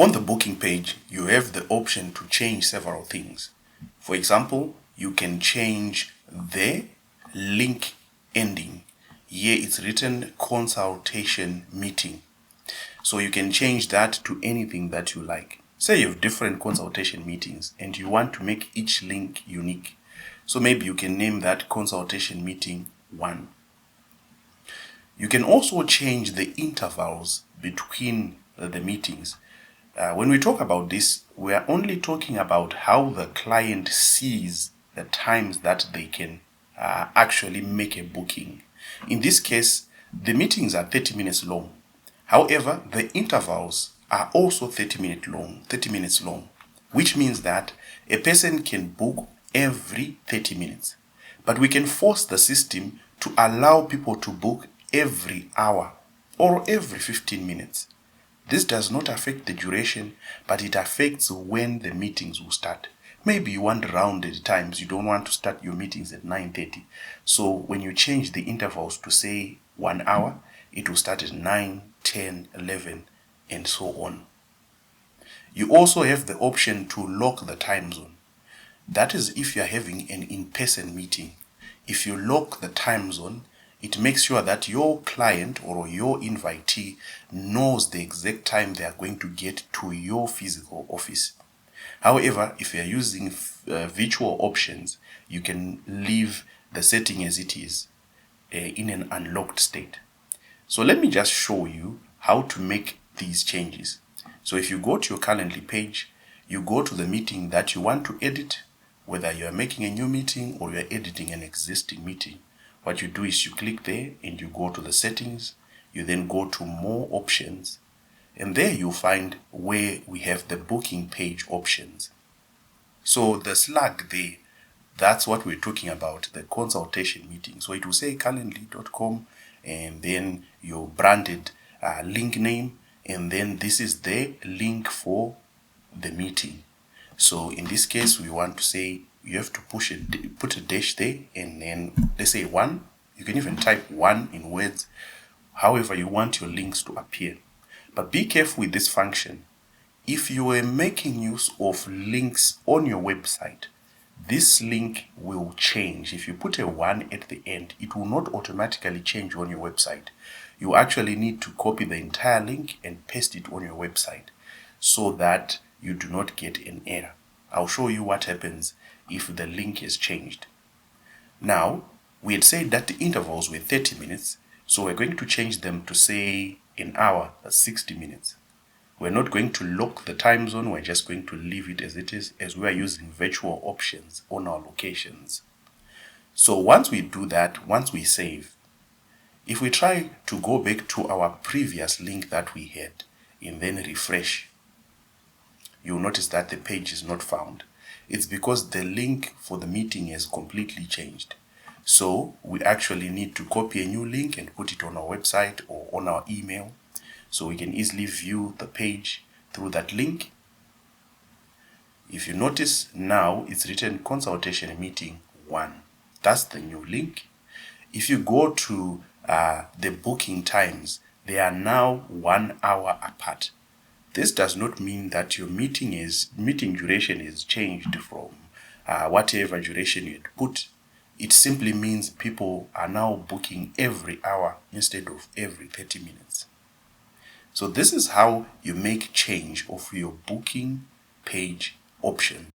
On the booking page, you have the option to change several things. For example, you can change the link ending. Here it's written consultation meeting. So you can change that to anything that you like. Say you have different consultation meetings and you want to make each link unique. So maybe you can name that consultation meeting 1. You can also change the intervals between the meetings. When we talk about this, we are only talking about how the client sees the times that they can actually make a booking. In this case, the meetings are 30 minutes long. However, the intervals are also 30 minutes long, which means that a person can book every 30 minutes. But we can force the system to allow people to book every hour or every 15 minutes. This does not affect the duration, but it affects when the meetings will start. Maybe you want rounded times. You don't want to start your meetings at 9:30. So when you change the intervals to say 1 hour, it will start at 9, 10, 11, and so on. You also have the option to lock the time zone. That is if you are having an in-person meeting. If you lock the time zone, it makes sure that your client or your invitee knows the exact time they are going to get to your physical office. However, if you are using virtual options, you can leave the setting as it is in an unlocked state. So let me just show you how to make these changes. So if you go to your Calendly page, you go to the meeting that you want to edit, whether you are making a new meeting or you are editing an existing meeting. What you do is you click there and you go to the settings. You then go to more options, and there you find where we have the booking page options. So the slug there, that's what we're talking about, the consultation meeting. So it will say calendly.com and then your branded link name, and then this is the link for the meeting. So in this case, we want to say you have to put a dash there, and then let's say 1. You can even type 1 in words, however you want your links to appear. But be careful with this function. If you are making use of links on your website, this link will change. If you put a 1 at the end, it will not automatically change on your website. You actually need to copy the entire link and paste it on your website so that you do not get an error. I'll show you what happens if the link is changed. Now, we had said that the intervals were 30 minutes, so we're going to change them to say an hour, that's 60 minutes. We're not going to lock the time zone, we're just going to leave it as it is, as we are using virtual options on our locations. So once we do that, once we save, if we try to go back to our previous link that we had and then refresh, you'll notice that the page is not found. It's because the link for the meeting has completely changed. So we actually need to copy a new link and put it on our website or on our email, so we can easily view the page through that link. If you notice, now it's written consultation meeting 1. That's the new link. If you go to the booking times, they are now 1 hour apart. This does not mean that your meeting duration is changed from whatever duration you had put. It simply means people are now booking every hour instead of every 30 minutes. So this is how you make change of your booking page option.